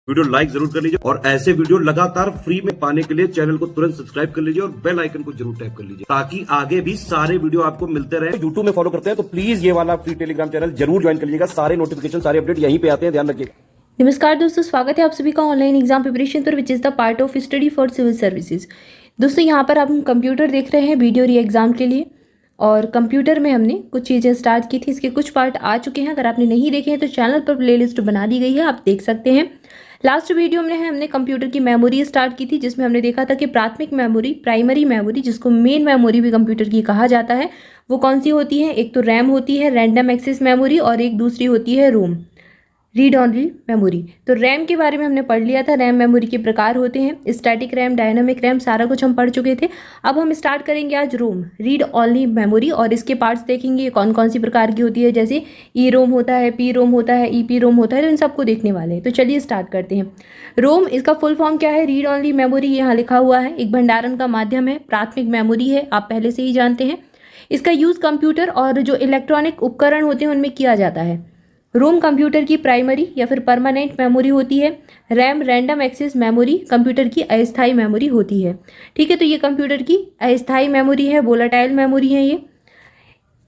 Video like जरूर कर लीजिए और ऐसे वीडियो लगातार फ्री में पाने के लिए चैनल को तुरंत सब्सक्राइब कर लीजिए और बेल आइकन को जरूर टैप कर लीजिए ताकि आगे भी सारे वीडियो आपको मिलते रहे। यूट्यूब में फॉलो करते हैं तो प्लीज ये वाला फ्री टेलीग्राम चैनल जरूर ज्वाइन कर लीजिएगा। सारे नोटिफिकेशन सारे अपडेट यहीं पे आते हैं, ध्यान रखिए। नमस्कार दोस्तों, स्वागत है आप सभी का ऑनलाइन एग्जाम प्रिपरेशन पर, which is the part of study for civil services. दोस्तों यहाँ पर हम कंप्यूटर देख रहे हैं वीडियो री एग्जाम के लिए, और कंप्यूटर में हमने कुछ चीज़ें स्टार्ट की थी, इसके कुछ पार्ट आ चुके हैं। अगर आपने नहीं देखे हैं तो चैनल पर प्लेलिस्ट बना दी गई है, आप देख सकते हैं। लास्ट वीडियो में हमने कंप्यूटर की मेमोरी स्टार्ट की थी, जिसमें हमने देखा था कि प्राथमिक मेमोरी, प्राइमरी मेमोरी, जिसको मेन मेमोरी भी कंप्यूटर की कहा जाता है, वो कौन सी होती है। एक तो रैम होती है, रैंडम एक्सेस मेमोरी, और एक दूसरी होती है रोम, रीड ऑनली मेमोरी। तो रैम के बारे में हमने पढ़ लिया था। रैम मेमोरी के प्रकार होते हैं, स्टैटिक रैम, डायनामिक रैम, सारा कुछ हम पढ़ चुके थे। अब हम स्टार्ट करेंगे आज रोम, रीड ऑनली मेमोरी, और इसके पार्ट्स देखेंगे कौन कौन सी प्रकार की होती है। जैसे ई रोम होता है, पी रोम होता है, ई पी रोम होता है, तो इन सबको देखने वाले हैं। तो चलिए स्टार्ट करते हैं। रोम, इसका फुल फॉर्म क्या है? रीड ऑनली मेमोरी, यहाँ लिखा हुआ है। एक भंडारण का माध्यम है, प्राथमिक मेमोरी है, आप पहले से ही जानते हैं। इसका यूज़ कंप्यूटर और जो इलेक्ट्रॉनिक उपकरण होते हैं उनमें किया जाता है। रोम कंप्यूटर की प्राइमरी या फिर परमानेंट मेमोरी होती है। RAM, random access memory, computer की अस्थायी मेमोरी होती है। ठीक है, तो ये कंप्यूटर की अस्थायी मेमोरी है, वोलेटाइल मेमोरी है ये।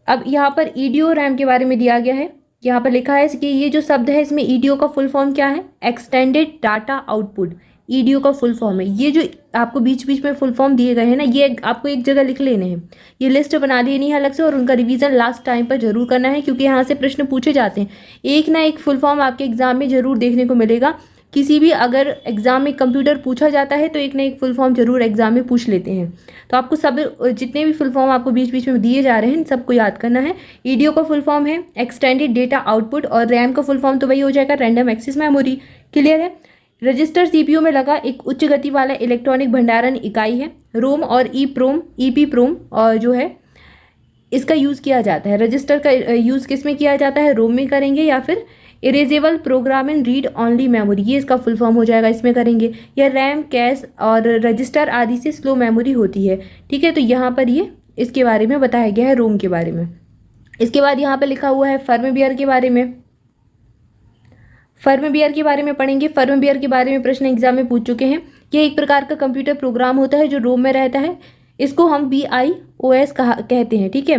अब यहाँ पर ईडीओ रैम के बारे में दिया गया है। यहाँ पर लिखा है कि ये जो शब्द है इसमें ईडीओ का फुल फॉर्म क्या है? एक्सटेंडेड डाटा आउटपुट, ईडीओ का फुल फॉर्म है। ये जो आपको बीच बीच में फुल फॉर्म दिए गए हैं ना, ये आपको एक जगह लिख लेने हैं, ये लिस्ट बना देनी है अलग से, और उनका रिवीजन लास्ट टाइम पर जरूर करना है, क्योंकि यहाँ से प्रश्न पूछे जाते हैं। एक ना एक फुल फॉर्म आपके एग्जाम में जरूर देखने को मिलेगा। किसी भी अगर एग्जाम में कंप्यूटर पूछा जाता है तो एक ना एक फुल फॉर्म जरूर एग्जाम में पूछ लेते हैं। तो आपको सब जितने भी फुल फॉर्म आपको बीच बीच में दिए जा रहे हैं सबको याद करना है। ईडीओ का फुल फॉर्म है एक्सटेंडेड डेटा आउटपुट, और रैम का फुल फॉर्म तो वही हो जाएगा, रैंडम एक्सेस मेमोरी। क्लियर है? रजिस्टर सीपीयू में लगा एक उच्च गति वाला इलेक्ट्रॉनिक भंडारण इकाई है। रोम और ईपी प्रोम और जो है इसका यूज़ किया जाता है। रजिस्टर का यूज़ किस में किया जाता है? रोम में करेंगे, या फिर इरेजेबल प्रोग्राम इन रीड ऑनली मेमोरी, ये इसका फुल फॉर्म हो जाएगा, इसमें करेंगे। या रैम, कैश और रजिस्टर आदि से स्लो मेमोरी होती है। ठीक है, तो यहाँ पर ये इसके बारे में बताया गया है, रोम के बारे में। इसके बाद यहाँ पर लिखा हुआ है फर्मवेयर के बारे में। फर्मवेयर के बारे में पढ़ेंगे। फर्मवेयर के बारे में प्रश्न एग्जाम में पूछ चुके हैं। यह एक प्रकार का कंप्यूटर प्रोग्राम होता है जो रोम में रहता है। इसको हम BIOS कहते हैं। ठीक है,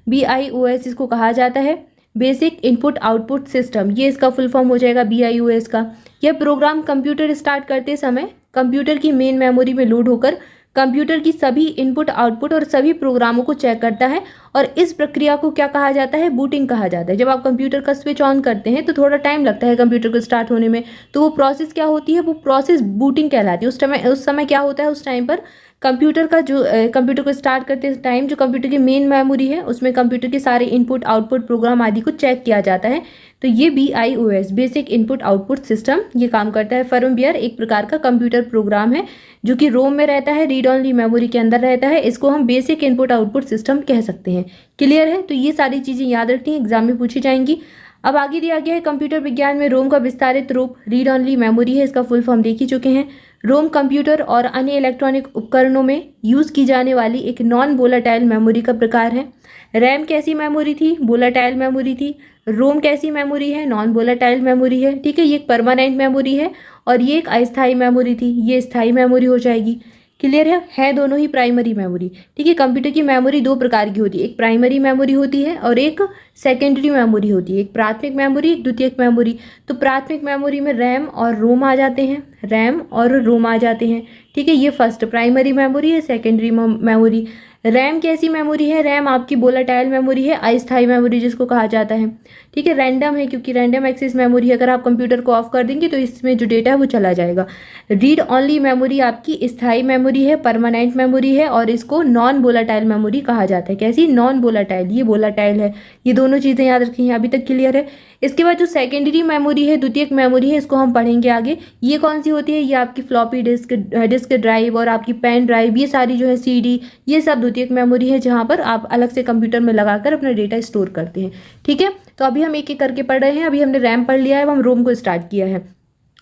BIOS इसको कहा जाता है, बेसिक इनपुट आउटपुट सिस्टम, ये इसका फुल फॉर्म हो जाएगा BIOS का। यह प्रोग्राम कंप्यूटर स्टार्ट करते समय कंप्यूटर की मेन मेमोरी में लोड होकर कंप्यूटर की सभी इनपुट आउटपुट और सभी प्रोग्रामों को चेक करता है, और इस प्रक्रिया को क्या कहा जाता है? बूटिंग कहा जाता है। जब आप कंप्यूटर का स्विच ऑन करते हैं तो थोड़ा टाइम लगता है कंप्यूटर को स्टार्ट होने में, तो वो प्रोसेस क्या होती है? वो प्रोसेस बूटिंग कहलाती है। उस समय क्या होता है? उस टाइम पर कंप्यूटर का जो कंप्यूटर को स्टार्ट करते टाइम जो कंप्यूटर की मेन मेमोरी है उसमें कंप्यूटर के सारे इनपुट आउटपुट प्रोग्राम आदि को चेक किया जाता है। तो ये BIOS, basic input output system, ये काम करता है। फर्मवेयर एक प्रकार का कंप्यूटर प्रोग्राम है जो कि रोम में रहता है, रीड ऑनली मेमोरी के अंदर रहता है। इसको हम बेसिक इनपुट आउटपुट सिस्टम कह सकते हैं। क्लियर है? तो ये सारी चीज़ें याद रखनी है, एग्जाम में पूछी जाएंगी। अब आगे दिया गया है कंप्यूटर विज्ञान में रोम का विस्तारित रूप रीड ऑनली मेमोरी है। इसका फुल फॉर्म देख ही चुके हैं। रोम कंप्यूटर और अन्य इलेक्ट्रॉनिक उपकरणों में यूज़ की जाने वाली एक नॉन वोलेटाइल मेमोरी का प्रकार है। रैम कैसी मेमोरी थी? वोलेटाइल मेमोरी थी। रोम कैसी मेमोरी है? नॉन वोलेटाइल मेमोरी है। ठीक है, ये एक परमानेंट मेमोरी है, और ये एक अस्थायी मेमोरी थी, ये स्थायी मेमोरी हो जाएगी। क्लियर है दोनों ही प्राइमरी मेमोरी। ठीक है, कंप्यूटर की मेमोरी दो प्रकार की होती है, एक प्राइमरी मेमोरी होती है और एक सेकेंडरी मेमोरी होती है। एक प्राथमिक मेमोरी, एक द्वितीयक मेमोरी। तो प्राथमिक मेमोरी में रैम और रोम आ जाते हैं, रैम और रोम आ जाते हैं। ठीक है, ये फर्स्ट प्राइमरी मेमोरी है। सेकेंडरी मेमोरी, रैम कैसी मेमोरी है? रैम आपकी वोलेटाइल मेमोरी है, अस्थायी मेमोरी जिसको कहा जाता है। ठीक है, रैंडम है क्योंकि रैंडम एक्सेस मेमोरी है, अगर आप कंप्यूटर को ऑफ कर देंगे तो इसमें जो डेटा है वो चला जाएगा। रीड ऑनली मेमोरी आपकी स्थायी मेमोरी है, परमानेंट मेमोरी है, और इसको नॉन वोलेटाइल मेमोरी कहा जाता है। कैसी? नॉन वोलेटाइल, ये वोलेटाइल है। ये दोनों चीज़ें याद रखी हैं, अभी तक क्लियर है? इसके बाद जो सेकेंडरी मेमोरी है, द्वितीयक मेमोरी है, इसको हम पढ़ेंगे आगे। ये कौन सी होती है? ये आपकी फ्लॉपी डिस्क ड्राइव और आपकी पेन ड्राइव, ये सारी जो है CD, ये सब द्वितीयक मेमोरी है, जहाँ पर आप अलग से कंप्यूटर में लगाकर अपना डेटा स्टोर करते हैं। ठीक है, तो अभी हम एक एक करके पढ़ रहे हैं। अभी हमने रैम पढ़ लिया है, अब हम रोम को स्टार्ट किया है,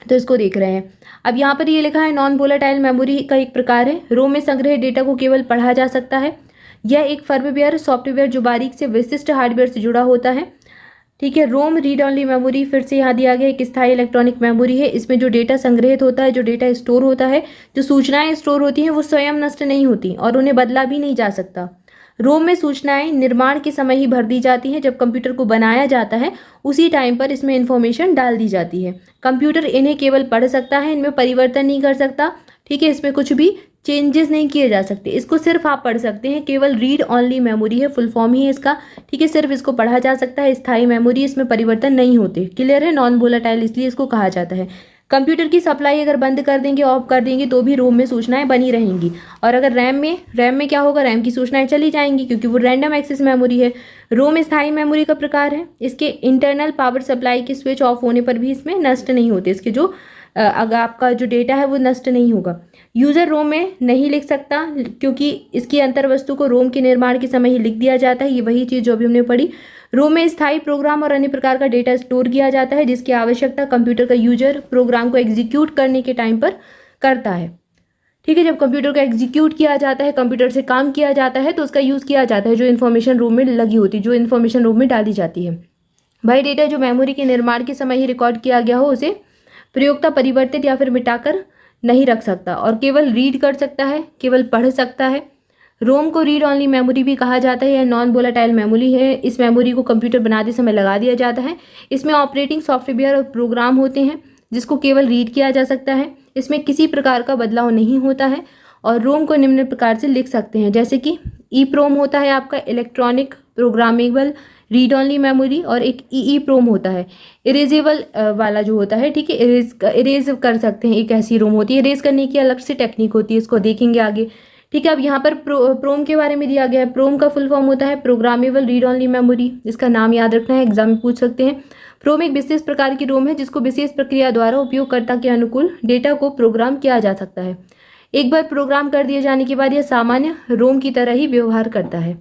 तो इसको देख रहे हैं। अब यहाँ पर ये लिखा है नॉन वोलेटाइल मेमोरी का एक प्रकार है। रोम में संग्रह डेटा को केवल पढ़ा जा सकता है। यह एक फर्मवेयर सॉफ्टवेयर जो बारीक से विशिष्ट हार्डवेयर से जुड़ा होता है। ठीक है। रोम रीड ऑनली मेमोरी फिर से यहाँ दिया गया एक स्थायी इलेक्ट्रॉनिक मेमोरी है। इसमें जो डेटा संग्रहित होता है, जो डेटा स्टोर होता है, जो सूचनाएं स्टोर होती हैं वो स्वयं नष्ट नहीं होती और उन्हें बदला भी नहीं जा सकता। रोम में सूचनाएं निर्माण के समय ही भर दी जाती हैं। जब कंप्यूटर को बनाया जाता है उसी टाइम पर इसमें इंफॉर्मेशन डाल दी जाती है। कंप्यूटर इन्हें केवल पढ़ सकता है, इनमें परिवर्तन नहीं कर सकता। ठीक है, इसमें कुछ भी चेंजेस नहीं किए जा सकते। इसको सिर्फ आप पढ़ सकते हैं, केवल रीड ऑनली मेमोरी है, फुल फॉर्म ही है इसका। ठीक है, सिर्फ इसको पढ़ा जा सकता है, स्थायी मेमोरी, इसमें परिवर्तन नहीं होते। क्लियर है, नॉन वोलेटाइल इसलिए इसको कहा जाता है। कंप्यूटर की सप्लाई अगर बंद कर देंगे, ऑफ कर देंगे तो भी रोम में सूचनाएं बनी रहेंगी। और अगर रैम में क्या होगा, रैम की सूचनाएं चली जाएंगी क्योंकि वो रैंडम एक्सेस मेमोरी है। रोम स्थायी मेमोरी का प्रकार है। इसके इंटरनल पावर सप्लाई के स्विच ऑफ होने पर भी इसमें नष्ट नहीं होते। इसके जो अगर आपका जो डेटा है वो नष्ट नहीं होगा। यूजर रोम में नहीं लिख सकता क्योंकि इसकी अंतर्वस्तु को रोम के निर्माण के समय ही लिख दिया जाता है। ये वही चीज़ जो अभी हमने पढ़ी। रोम में स्थायी प्रोग्राम और अन्य प्रकार का डेटा स्टोर किया जाता है जिसकी आवश्यकता कंप्यूटर का यूजर प्रोग्राम को एग्जीक्यूट करने के टाइम पर करता है। ठीक है, जब कंप्यूटर को एग्जीक्यूट किया जाता है, कंप्यूटर से काम किया जाता है तो उसका यूज़ किया जाता है, जो इन्फॉर्मेशन रोम में लगी होती है, जो इन्फॉर्मेशन रोम में डाली जाती है। भाई डेटा जो मेमोरी के निर्माण के समय ही रिकॉर्ड किया गया हो उसे प्रयोक्ता परिवर्तित या फिर मिटाकर नहीं रख सकता और केवल रीड कर सकता है, केवल पढ़ सकता है। रोम को रीड ऑनली मेमोरी भी कहा जाता है। यह नॉन वोलेटाइल मेमोरी है। इस मेमोरी को कंप्यूटर बनाते समय लगा दिया जाता है। इसमें ऑपरेटिंग सॉफ्टवेयर और प्रोग्राम होते हैं जिसको केवल रीड किया जा सकता है। इसमें किसी प्रकार का बदलाव नहीं होता है और रोम को निम्न प्रकार से लिख सकते हैं, जैसे कि EEPROM होता है आपका electronic programmable read only memory, और एक EEPROM होता है इरेजेबल वाला जो होता है। ठीक है, इरेज कर सकते हैं, एक ऐसी रोम होती है। इरेज करने की अलग से टेक्निक होती है, इसको देखेंगे आगे। ठीक है, अब यहाँ पर प्रोम के बारे में दिया गया है। प्रोम का फुल फॉर्म होता है प्रोग्रामेबल रीड ऑनली मेमोरी। इसका नाम याद रखना है, एग्जाम में पूछ सकते हैं। प्रोम एक विशेष प्रकार की रोम है जिसको विशेष प्रक्रिया द्वारा उपयोगकर्ता के अनुकूल डेटा को प्रोग्राम किया जा सकता है। एक बार प्रोग्राम कर दिए जाने के बाद यह सामान्य रोम की तरह ही व्यवहार करता है।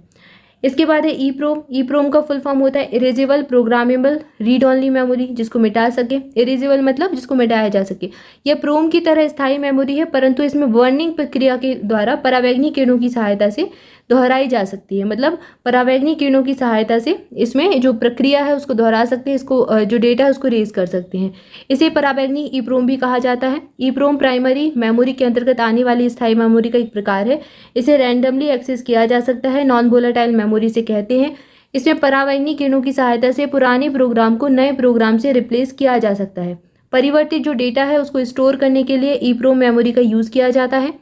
इसके बाद है EEPROM का फुल फॉर्म होता है erasable programmable read only memory, जिसको मिटा सके। इरेजेबल मतलब जिसको मिटाया जा सके। यह प्रोम की तरह स्थायी मेमोरी है परंतु इसमें वर्निंग प्रक्रिया के द्वारा परावैंगनी किरणों की सहायता से दोहराई जा सकती है। मतलब परावैंगनी किरणों की सहायता से इसमें जो प्रक्रिया है उसको दोहरा सकते हैं, इसको जो डेटा है उसको रेज कर सकते हैं। इसे परावैंगनी EEPROM भी कहा जाता है। EEPROM प्राइमरी मेमोरी के अंतर्गत आने वाली स्थायी मेमोरी का एक प्रकार है। इसे रैंडमली एक्सेस किया जा सकता है, नॉन वोलेटाइल मेमोरी से कहते हैं। इसमें परावैंगनी किरणों की सहायता से पुराने प्रोग्राम को नए प्रोग्राम से रिप्लेस किया जा सकता है। परिवर्तित जो डेटा है उसको स्टोर करने के लिए EEPROM मेमोरी का यूज़ किया जाता है।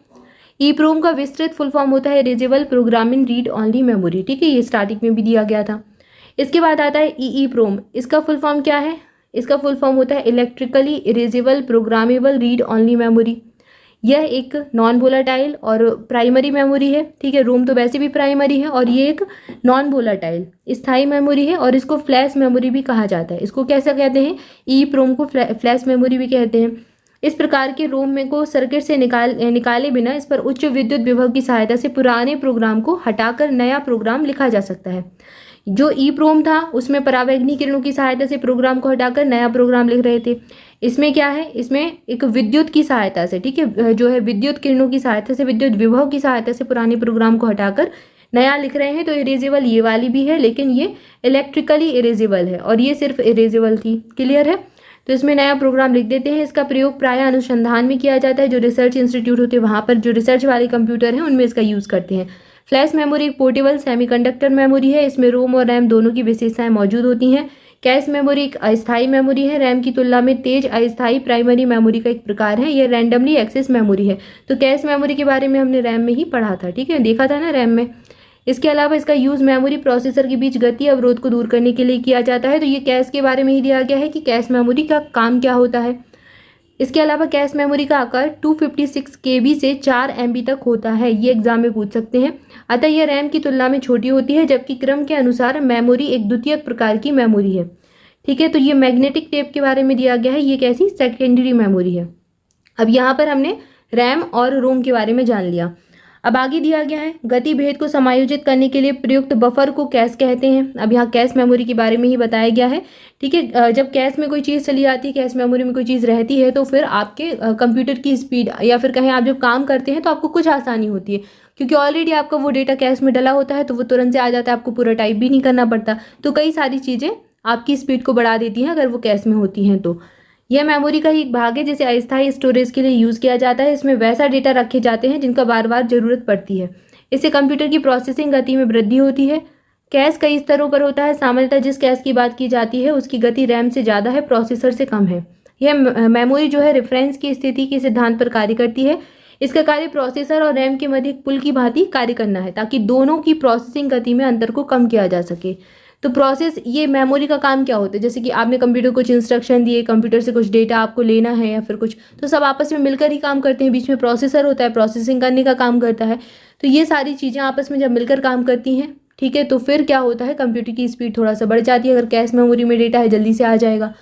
EEPROM का विस्तृत फुल फॉर्म होता है erasable programming read only memory. ठीक है, ये स्टार्टिंग में भी दिया गया था। इसके बाद आता है EEPROM। इसका फुल फॉर्म क्या है? इसका फुल फॉर्म होता है electrically erasable programmable read only memory. यह एक नॉन वोलेटाइल और प्राइमरी मेमोरी है। ठीक है, रोम तो वैसे भी प्राइमरी है और ये एक नॉन वोलेटाइल स्थायी मेमोरी है और इसको फ्लैश मेमोरी भी कहा जाता है। इसको कैसा कहते हैं? EEPROM को फ्लैश मेमोरी भी कहते हैं। इस प्रकार के रोम में को सर्किट से निकाले बिना इस पर उच्च विद्युत विभव की सहायता से पुराने प्रोग्राम को हटाकर नया प्रोग्राम लिखा जा सकता है। जो EEPROM था उसमें परावैंगनी किरणों की सहायता से प्रोग्राम को हटाकर नया प्रोग्राम लिख रहे थे। इसमें क्या है? इसमें एक विद्युत की सहायता से, ठीक है, जो है विद्युत किरणों की सहायता से, विद्युत विभव की सहायता से पुराने प्रोग्राम को हटाकर नया लिख रहे हैं। तो इरेजेबल ये वाली भी है, लेकिन ये इलेक्ट्रिकली इरेजेबल है और ये सिर्फ इरेजेबल थी। क्लियर है? तो इसमें नया प्रोग्राम लिख देते हैं। इसका प्रयोग प्रायः अनुसंधान में किया जाता है। जो रिसर्च इंस्टीट्यूट होते हैं वहाँ पर जो रिसर्च वाले कंप्यूटर हैं उनमें इसका यूज़ करते हैं। फ्लैश मेमोरी एक पोर्टेबल सेमीकंडक्टर मेमोरी है। इसमें रोम और रैम दोनों की विशेषताएं मौजूद होती हैं। कैश मेमोरी एक अस्थायी मेमोरी है। रैम की तुलना में तेज अस्थायी प्राइमरी मेमोरी का एक प्रकार है। यह रैंडमली एक्सेस मेमोरी है। तो कैश मेमोरी के बारे में हमने रैम में ही पढ़ा था। ठीक है, देखा था ना रैम में। इसके अलावा इसका यूज़ मेमोरी प्रोसेसर के बीच गति अवरोध को दूर करने के लिए किया जाता है। तो ये कैश के बारे में ही दिया गया है कि कैश मेमोरी का काम क्या होता है। इसके अलावा कैश मेमोरी का आकार 256 KB से 4 MB तक होता है। ये एग्जाम में पूछ सकते हैं। अतः यह रैम की तुलना में छोटी होती है, जबकि क्रम के अनुसार मेमोरी एक द्वितीयक प्रकार की मेमोरी है। ठीक है, तो ये मैग्नेटिक टेप के बारे में दिया गया है। ये कैसी? सेकेंडरी मेमोरी है। अब यहाँ पर हमने रैम और रोम के बारे में जान लिया। अब आगे दिया गया है गति भेद को समायोजित करने के लिए प्रयुक्त बफर को कैश कहते हैं। अब यहाँ कैश मेमोरी के बारे में ही बताया गया है। ठीक है, जब कैश में कोई चीज़ चली जाती है, कैश मेमोरी में कोई चीज़ रहती है, तो फिर आपके कंप्यूटर की स्पीड या फिर कहीं आप जब काम करते हैं तो आपको कुछ आसानी होती है, क्योंकि ऑलरेडी आपका वो डेटा कैश में डला होता है तो वो तुरंत से आ जाता है, आपको पूरा टाइप भी नहीं करना पड़ता। तो कई सारी चीज़ें आपकी स्पीड को बढ़ा देती हैं अगर वो कैश में होती हैं तो। यह मेमोरी का ही एक भाग है जिसे अस्थायी स्टोरेज के लिए यूज़ किया जाता है। इसमें वैसा डेटा रखे जाते हैं जिनका बार बार ज़रूरत पड़ती है। इससे कंप्यूटर की प्रोसेसिंग गति में वृद्धि होती है। कैश कई स्तरों पर होता है। सामान्यतः जिस कैश की बात की जाती है उसकी गति रैम से ज़्यादा है, प्रोसेसर से कम है। यह मेमोरी जो है रेफरेंस की स्थिति के सिद्धांत पर कार्य करती है। इसका कार्य प्रोसेसर और रैम के मध्य एक पुल की भांति कार्य करना है ताकि दोनों की प्रोसेसिंग गति में अंतर को कम किया जा सके। तो ये मेमोरी का काम क्या होता है, जैसे कि आपने कंप्यूटर को कुछ इंस्ट्रक्शन दिए, कंप्यूटर से कुछ डेटा आपको लेना है या फिर कुछ, तो सब आपस में मिलकर ही काम करते हैं। बीच में प्रोसेसर होता है, प्रोसेसिंग करने का काम करता है। तो ये सारी चीज़ें आपस में जब मिलकर काम करती हैं, ठीक है, तो फिर क्या होता है, कंप्यूटर की स्पीड थोड़ा सा बढ़ जाती है। अगर कैश मेमोरी में डेटा है जल्दी से आ जाएगा,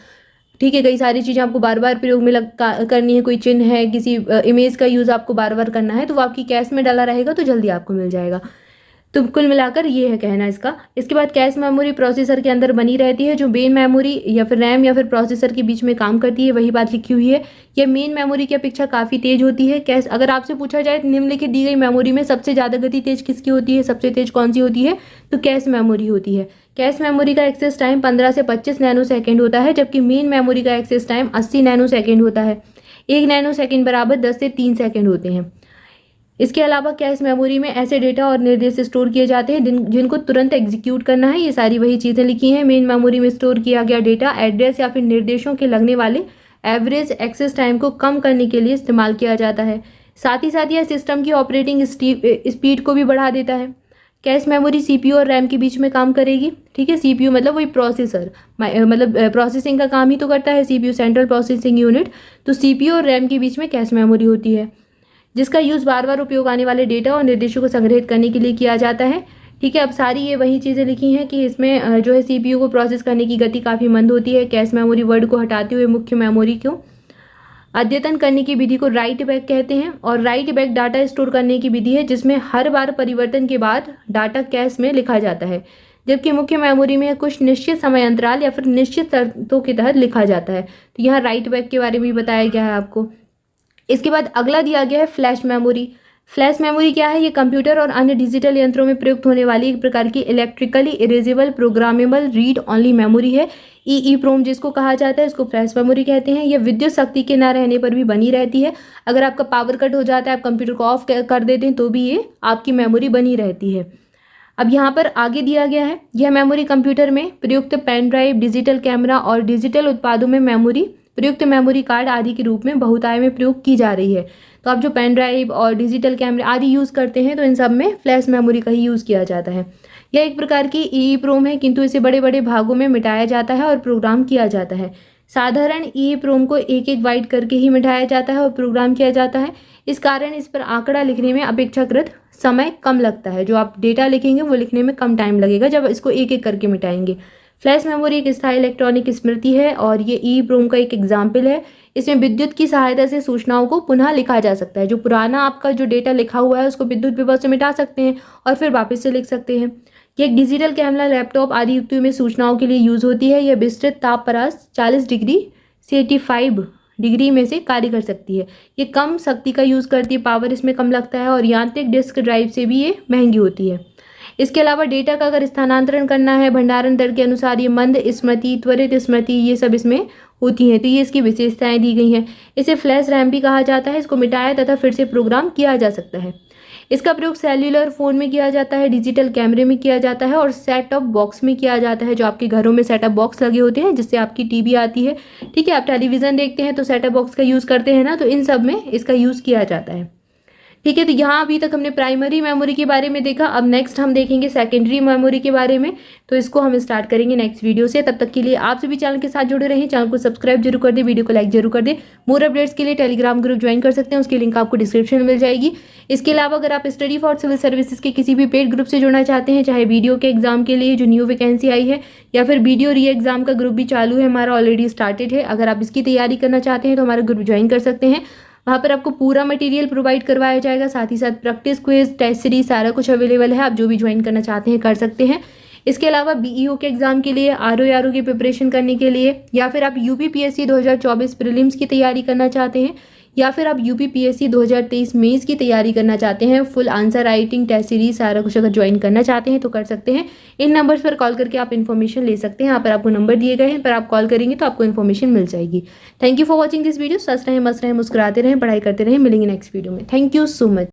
ठीक है। कई सारी चीज़ें आपको बार बार प्रयोग में करनी है, कोई चिन्ह है, किसी इमेज का यूज़ आपको बार बार करना है, तो वो आपकी कैश में डाला रहेगा तो जल्दी आपको मिल जाएगा। तो कुल मिलाकर ये है कहना इसका। इसके बाद कैश मेमोरी प्रोसेसर के अंदर बनी रहती है, जो मेन मेमोरी या फिर रैम या फिर प्रोसेसर के बीच में काम करती है, वही बात लिखी हुई है। यह मेन मेमोरी की अपेक्षा काफ़ी तेज होती है। कैश, अगर आपसे पूछा जाए निम्नलिखित दी गई मेमोरी में सबसे ज़्यादा गति तेज किसकी होती है, सबसे तेज कौन सी होती है, तो कैश मेमोरी होती है। कैश मेमोरी का एक्सेस टाइम 15 से 25 नैनोसेकंड होता है, जबकि मेन मेमोरी का एक्सेस टाइम 80 नैनोसेकंड होता है। 1 नैनोसेकंड बराबर 10 से 3 सेकंड होते हैं। इसके अलावा कैश मेमोरी में ऐसे डेटा और निर्देश स्टोर किए जाते हैं जिनको तुरंत एग्जीक्यूट करना है। ये सारी वही चीज़ें लिखी हैं। मेन मेमोरी में स्टोर किया गया डेटा एड्रेस या फिर निर्देशों के लगने वाले एवरेज एक्सेस टाइम को कम करने के लिए इस्तेमाल किया जाता है। साथ ही साथ यह सिस्टम की ऑपरेटिंग स्पीड को भी बढ़ा देता है। कैश मेमोरी सीपीयू और रैम के बीच में काम करेगी, ठीक है। सीपीयू मतलब वही प्रोसेसर, मतलब प्रोसेसिंग का काम ही तो करता है सीपीयू, सेंट्रल प्रोसेसिंग यूनिट। तो सीपीयू और रैम के बीच में कैश मेमोरी होती है, जिसका यूज़ बार बार उपयोग आने वाले डेटा और निर्देशों को संग्रहित करने के लिए किया जाता है, ठीक है। अब सारी ये वही चीज़ें लिखी हैं कि इसमें जो है सीपीयू को प्रोसेस करने की गति काफ़ी मंद होती है। कैश मेमोरी वर्ड को हटाते हुए मुख्य मेमोरी को अद्यतन करने की विधि को राइट बैक कहते हैं, और राइट बैक डाटा स्टोर करने की विधि है जिसमें हर बार परिवर्तन के बाद डाटा कैश में लिखा जाता है, जबकि मुख्य मेमोरी में कुछ निश्चित समय अंतराल या फिर निश्चित शर्तों के तहत लिखा जाता है। तो यहाँ राइट बैक के बारे में भी बताया गया है आपको। इसके बाद अगला दिया गया है फ्लैश मेमोरी। फ्लैश मेमोरी क्या है, ये कंप्यूटर और अन्य डिजिटल यंत्रों में प्रयुक्त होने वाली एक प्रकार की electrically erasable programmable read only memory है। EEPROM जिसको कहा जाता है, इसको फ्लैश मेमोरी कहते हैं। यह विद्युत शक्ति के ना रहने पर भी बनी रहती है। अगर आपका पावर कट हो जाता है, आप कंप्यूटर को ऑफ कर देते हैं, तो भी ये आपकी मेमोरी बनी रहती है। अब यहाँ पर आगे दिया गया है, यह मेमोरी कंप्यूटर में प्रयुक्त पेन ड्राइव, डिजिटल कैमरा और डिजिटल उत्पादों में मेमोरी प्रयुक्त मेमोरी कार्ड आदि के रूप में बहुतायत में प्रयोग की जा रही है। तो आप जो पेन ड्राइव और डिजिटल कैमरे आदि यूज़ करते हैं, तो इन सब में फ्लैश मेमोरी का ही यूज़ किया जाता है। यह एक प्रकार की EEPROM है, किंतु इसे बड़े बड़े भागों में मिटाया जाता है और प्रोग्राम किया जाता है। साधारण EEPROM को एक एक बाइट करके ही मिटाया जाता है और प्रोग्राम किया जाता है। इस कारण इस पर आंकड़ा लिखने में अपेक्षाकृत समय कम लगता है। जो आप डेटा लिखेंगे वो लिखने में कम टाइम लगेगा जब इसको एक एक करके मिटाएंगे। फ्लैश मेमोरी एक स्थायी इलेक्ट्रॉनिक स्मृति है और ये EEPROM का एक एग्जाम्पल है। इसमें विद्युत की सहायता से सूचनाओं को पुनः लिखा जा सकता है। जो पुराना आपका जो डेटा लिखा हुआ है उसको विद्युत विभव से मिटा सकते हैं और फिर वापस से लिख सकते हैं। ये एक डिजिटल कैमरा, लैपटॉप आदि युक्तियों में सूचनाओं के लिए यूज़ होती है। यह विस्तृत ताप परास 40 डिग्री से 85 डिग्री में से कार्य कर सकती है। ये कम शक्ति का यूज़ करती है, पावर इसमें कम लगता है और यांत्रिक डिस्क ड्राइव से भी ये महंगी होती है। इसके अलावा डेटा का अगर स्थानांतरण करना है भंडारण दर के अनुसार, ये मंद स्मृति, त्वरित स्मृति, ये सब इसमें होती हैं। तो ये इसकी विशेषताएं दी गई हैं। इसे फ्लैश रैम भी कहा जाता है। इसको मिटाया तथा फिर से प्रोग्राम किया जा सकता है। इसका प्रयोग सेल्युलर फ़ोन में किया जाता है, डिजिटल कैमरे में किया जाता है और सेट टॉप बॉक्स में किया जाता है। जो आपके घरों में सेटअप बॉक्स लगे होते हैं जिससे आपकी टीवी आती है, ठीक है, आप टेलीविज़न देखते हैं तो सेटअप बॉक्स का यूज़ करते हैं ना, तो इन सब में इसका यूज़ किया जाता है, ठीक है। तो यहाँ अभी तक हमने प्राइमरी मेमोरी के बारे में देखा। अब नेक्स्ट हम देखेंगे सेकेंडरी मेमोरी के बारे में। तो इसको हम स्टार्ट करेंगे नेक्स्ट वीडियो से। तब तक के लिए आप सभी चैनल के साथ जुड़े रहें। चैनल को सब्सक्राइब जरूर कर दें, वीडियो को लाइक जरूर कर दें। मोर अपडेट्स के लिए टेलीग्राम ग्रुप ज्वाइन कर सकते हैं, उसकी लिंक आपको डिस्क्रिप्शन में मिल जाएगी। इसके अलावा अगर आप स्टडी फॉर सिविल सर्विसेज के किसी भी पेड ग्रुप से जुड़ना चाहते हैं, चाहे वीडियो के एग्जाम के लिए जो न्यू वैकेंसी आई है या फिर वीडियो री एग्जाम का ग्रुप भी चालू है, हमारा ऑलरेडी स्टार्टेड है। अगर आप इसकी तैयारी करना चाहते हैं तो हमारा ग्रुप ज्वाइन कर सकते हैं। वहाँ पर आपको पूरा मटेरियल प्रोवाइड करवाया जाएगा, साथ ही साथ प्रैक्टिस क्विज, टेस्ट सीरीज सारा कुछ अवेलेबल है। आप जो भी ज्वाइन करना चाहते हैं कर सकते हैं। इसके अलावा बीईओ के एग्जाम के लिए, आरओ की प्रिपरेशन करने के लिए, या फिर आप यूपीपीएससी 2024 प्रीलिम्स की तैयारी करना चाहते हैं, या फिर आप यूपीपीएससी 2023 मेंस की तैयारी करना चाहते हैं, full answer writing, test series सारा कुछ अगर ज्वाइन करना चाहते हैं तो कर सकते हैं। इन नंबर्स पर कॉल करके आप इन्फॉर्मेशन ले सकते हैं। यहाँ पर आपको नंबर दिए गए हैं, पर आप कॉल करेंगे तो आपको इन्फॉर्मेशन मिल जाएगी। Thank you for watching this video. स्वस्थ रहें, मस्त रहें, मुस्कुराते रहें, पढ़ाई करते रहें। मिलेंगे नेक्स्ट वीडियो में। Thank you so much.